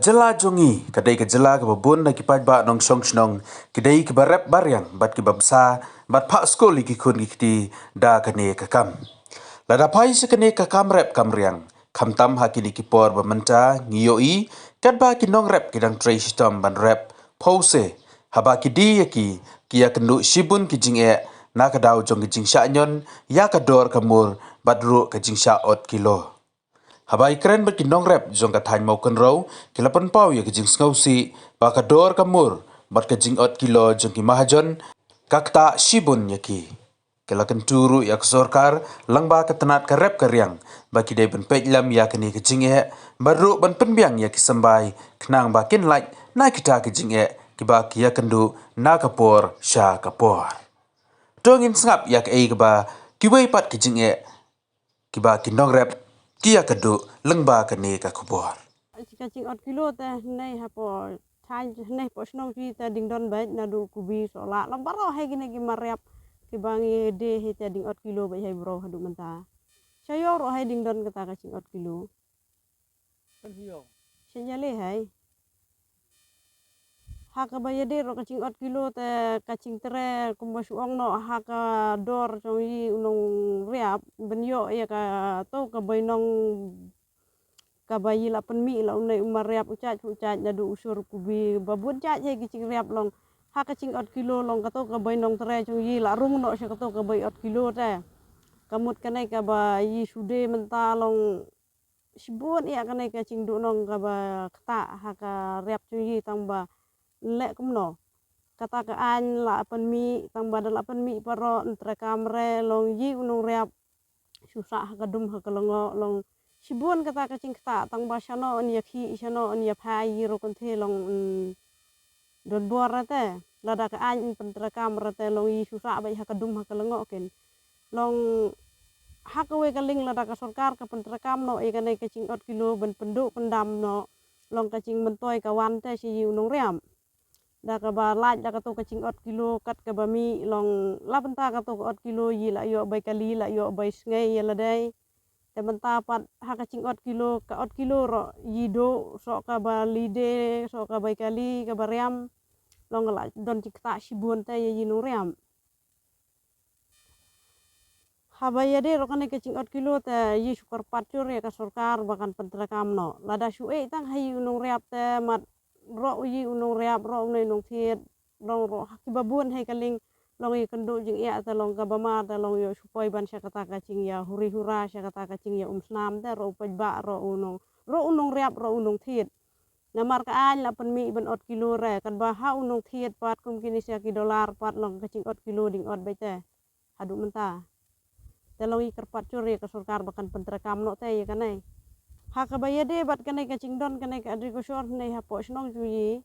Jela jongi, kadai ke jela ke babun na kipat ba nong song snong, kadai ke barep baryang, bat ke babsa, bat pak skoli ki kun ki da kane ke kam. Lada pai se kane ke kam rep kam riang, kam tam hakini ki por ba menta, ngiyoi, kat ba ki nong rep ki dang tray system ban rep, pose, haba ki di ki ya kendu shibun ki jing na ka daw jong ki jing sha nyon, ya ka dor kamur, bat ru ka jing sha ot kilo. Habai keren berkinong rep jong ka thain mau kan row kilapan pau ya kijing ngausi ba ka dor kamur bat kijing ot kilo jong ki mahajon kakta shibun ya ki kilakan turu ya sorkar lang ba ka tanat ka rep karyang ba ki dai ben pejlam ya kini kijing baru ban penbiang ya ki sambai knang ba kin like na kita kijing ki ba ki ya kendu na kapor sha kapor dongin sngap ya ki ba ki wei pat kijing ki ba kinong rep kia kadu lengba kene ka kubor. Kacing ot kilo teh nei hapo thai nei po snow ki ta ding don bai na du kubi so la lam baro hai gine ki mariap ki bangi de he ta ding ot kilo bai hai bro hadu menta. Sayo ro hai ding don kata kacing ot kilo. Kan hiyo. Senyale hai. Haka bai de ro kacing ot kilo te kacing tere kumbas uang no haka dor choi unong riap benyo ya ka to ka bai nong kabayi la penmi la unai umariap ucaj nadu usur kubi babun caj he kicing riap long ha kacing ot kilo long kato kabai nong tere chung yi la rung no se kato kabai ot kilo te kamut kanai kabai sude menta long sibun iya kanai kacing du nong kaba kata ha ka riap chung yi tang ba lek kumno kata ka an la penmi tang ba la penmi paro entre kamre long yi unong riap susah ha kadum ha kalongo long sibun kata kacing kata tang ba shano on ya ki shano on ya phai ro kon the long don bor te lada ka an pentra kamera te long yi susah bai ha kadum ha kalengo ken long ha ka we kaling lada ka sarkar ka pentra kam no e kanai kacing ot kilo ben penduk pendam no long kacing mentoi kawan te si unong riam da ka ba laj da ka to kacing ot kilo kat ka ba mi long la benta ka to ot kilo yi la yo bai kali la yo bai sngai ya la dai te menta pat ha kacing ot kilo ro yido so ka ba lide so ka bai kali ka bariam long la don cikta sibun te ye yinu riam habaya de ro kan kacing ot kilo te yi sukar patcur ya ka sarkar bakan pentra kam no lada su tang hai unong riap te mat ro yi unong riap ro unai nong thiet long ro ki babun hai kaling long yi kendo jing ya ta long ka bama ta long yo supoi ban sya kata kacing ya huri hura sya kata kacing ya snam te ro pej ba ro unong riap ro unong thiet namar ka an la penmi ben ot kilo re kan ba ha unong thiet pat kum kini sya ki dolar pat long kacing ot kilo ding ot bete hadu menta te long yi kerpat curi ka sarkar bakan pentra kam no te ye kanai ha ka ba ye de bat kanai kacing don kanai ka adri ko shor nei ha po snong ju yi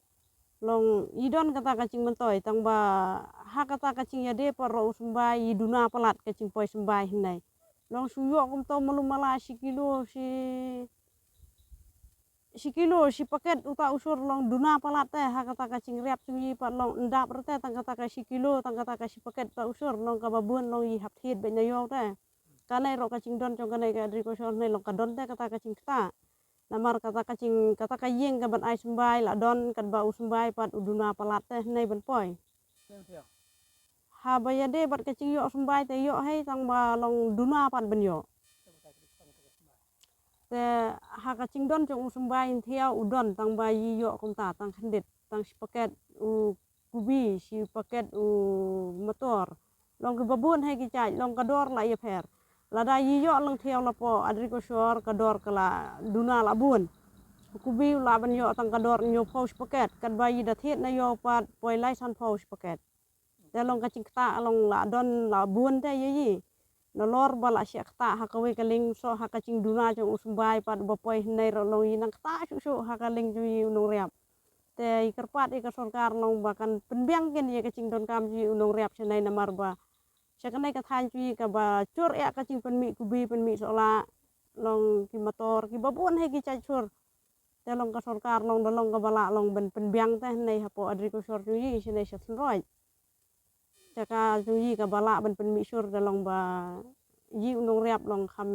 long idon kata kacing mentoi tang ba ha kata kacing ya de paro sumbai iduna palat kacing poi sumbai nai long suyo kum to malu mala si kilo si paket uta usur long duna palat te ha kata kacing riap sui pat long endap rete tang kata ka si kilo tang kata ka si paket ta usur long ka babun long yi hap hiet be nyayo te kanai ro kacing don chong kanai ka adri ko shor nei long ka don te kata kacing kata namar kata kacing kata ka yeng ka ban ai sumbai la don kan ba usumbai pat uduna palat te nei ben poi ha baya de bat kacing yo sumbai te yo hai tang ba long duna pat ben yo te ha kacing don chong sumbai thiau udon tang ba yi yo kum ta tang khandit tang si paket u kubi si paket u motor long ke babun hai ki chai long ka dor la ye pher lada yi yo long thiau la po adri ko shor ka dor kala duna la bun kubi la ban yo tang ka dor nyo pos paket kan ba yi da thiet na yo pat poi lai san pos paket te long kacing kata long la don la bun te ye yi no lor bala sya kata ha ka we kaling so ha kacing duna chong usumbai pat ba poi nei ro long yi nang kata su ha kaling ju yi unong riap te iker pat iker sarkar long bakan penbiang ken ye kacing don kam ji unong riap senai namar ba sekanai ka than cui ka ba cur ya kacing penmi kubi penmi sola long ki motor ki babun hai ki cacur te long ka sarkar long dolong ka bala long ben penbiang te nei hapo adri ko sor cui senai sat roi caka cui ka bala ben penmi sur dolong ba yi unong riap long kham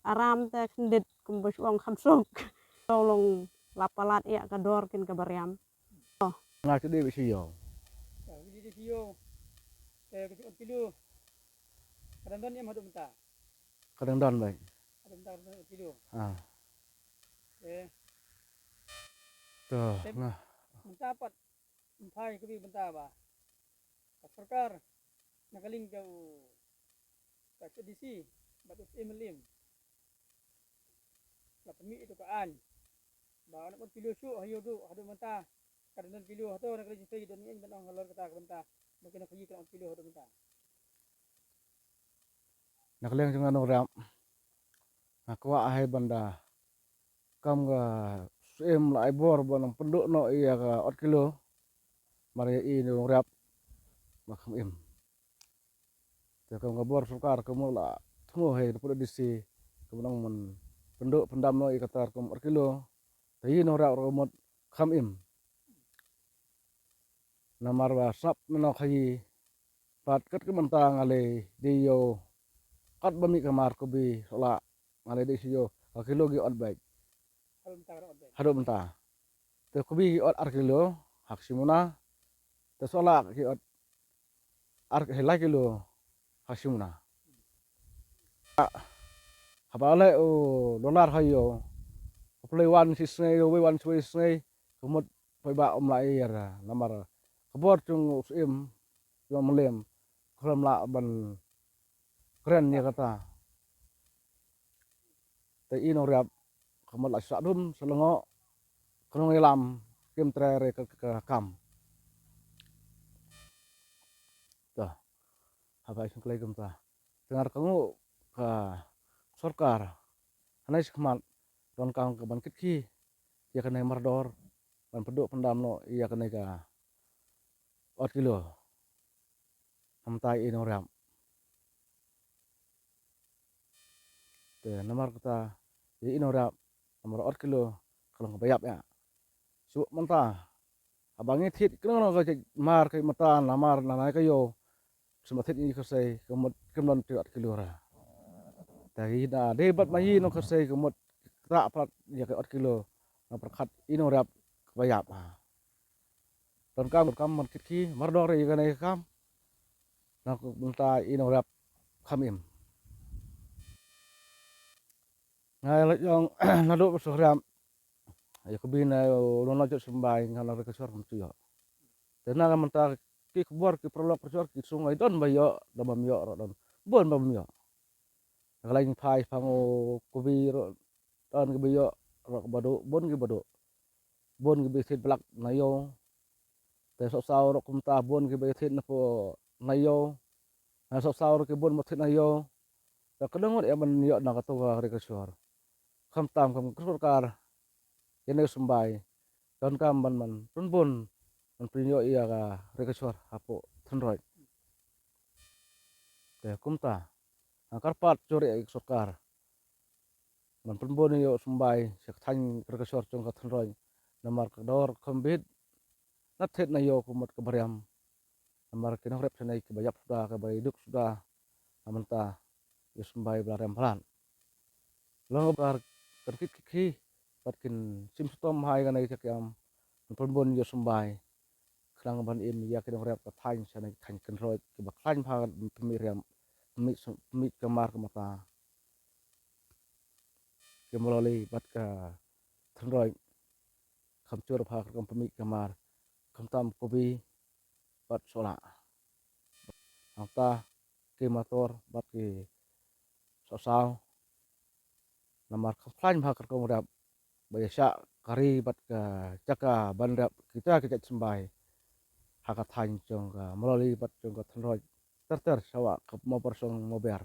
aram te khndet kum ba suang kham sok long lapalat ya kador kin ke bariam. Nga ke di siyo. Jadi di sio kecil kilo kadang-kadang yang hadu mentah Kadang-kadang baik. hadu mentah kilo Ah, eh tuh. Nah, mentah pat mentai ke mentah ba sarkar nakaling jauh kat edisi batus emelim la pemi itu kaan ba anak pun kilo su hayo du hadu mentah kadang kilo hadu nakaling sai don ini benang halor kata mentah mungkin nak kan kilo hadu mentah nakaleng jangan orang. Aku ahai banda. Kam ga suem la ibor bonang penduk no iya ka 4 kilo. Mari ini rap makam im. Te kam ga bor sukar kamu la tunggu hai pada disi kemenang men penduk pendam no iya katar kam 4 kilo. Tapi no rap romot kam im. Namar wa sap no khai pat kat ke mentang ale diyo kat bami kamar ko bi sola ale di siyo ka kilo gi ot baik hadu mentah kada odai hado mentah te ko bi ot ar kilo hak simuna te sola ki ot ar helai kilo hak simuna habale o dolar hayo play one sisne we one sisne kumut pai ba om lai ya namar kabor chung usim yo melem kram la ban keren ya kata te ino riap kamat la sadum selengo kenong elam kim trere ke kam ta apa isu klai kum ta dengar kamu ka sarkar hanai sekhmat don kang ke ban kitki ya kenai mardor ban peduk pendam no iya kenai ka 4 kilo amtai ino riap te namar kata ya ino riap namar 4 kilo kalau bayap ya su manta abangi thit kenong ka mar kai mata namar nanai kayo semathit ini kasai kemut kemlon 4 kilo ra dari da debat mayi no kasai kemut tak pat ya ke 4 kilo na perkat ino rap bayap don kam man kitki mardor ya kanai kam na ku bunta ino rap kamim ngai la jong nadu sohram ya kubina lo na jot sembai ngana re kasor mtu yo tena ka menta ki kubor ki prolog kasor ki sungai don bayo da bam yo ro don bon bam yo ngalain phai phango kubi ro don ki bayo ro bado bon ki be thit blak na yo te so saw ro kumta bon ki be thit na po na yo na so saw ro ki bon mo thit na yo da kadang ya ban yo na ka to ka re kasor kam tam kam kasor kar yene sembai don kam ban man pun bon man prinyo iya ka rekasor hapo thnroi te kumta akar pat chore ek sokar man pun bon yo sembai sek than rekasor chong ka thnroi namar ka dor kombit na thet na yo kumot ka bariam namar kinong rep sanai ki bayap sudah ka bay duk sudah amanta yo sembai blarem plan long bar terkit ki patkin sim stom hai ka nai chakyam pun bon yo sembai kerang ban im ya kinong rep ka thain sanai thain kenroi ki baklan pha pemiriam mit kamar mata ke melalui bat ka throi kham chur pha kam pemik kamar kham tam kobi bat sola angta ke motor bat ke sosau namar kham klan pha kam rap biasa kari bat ka jaka ban rap kita kita sembai haka thain chong ka melalui bat chong ka throi ter sawa ka mo persong mo ber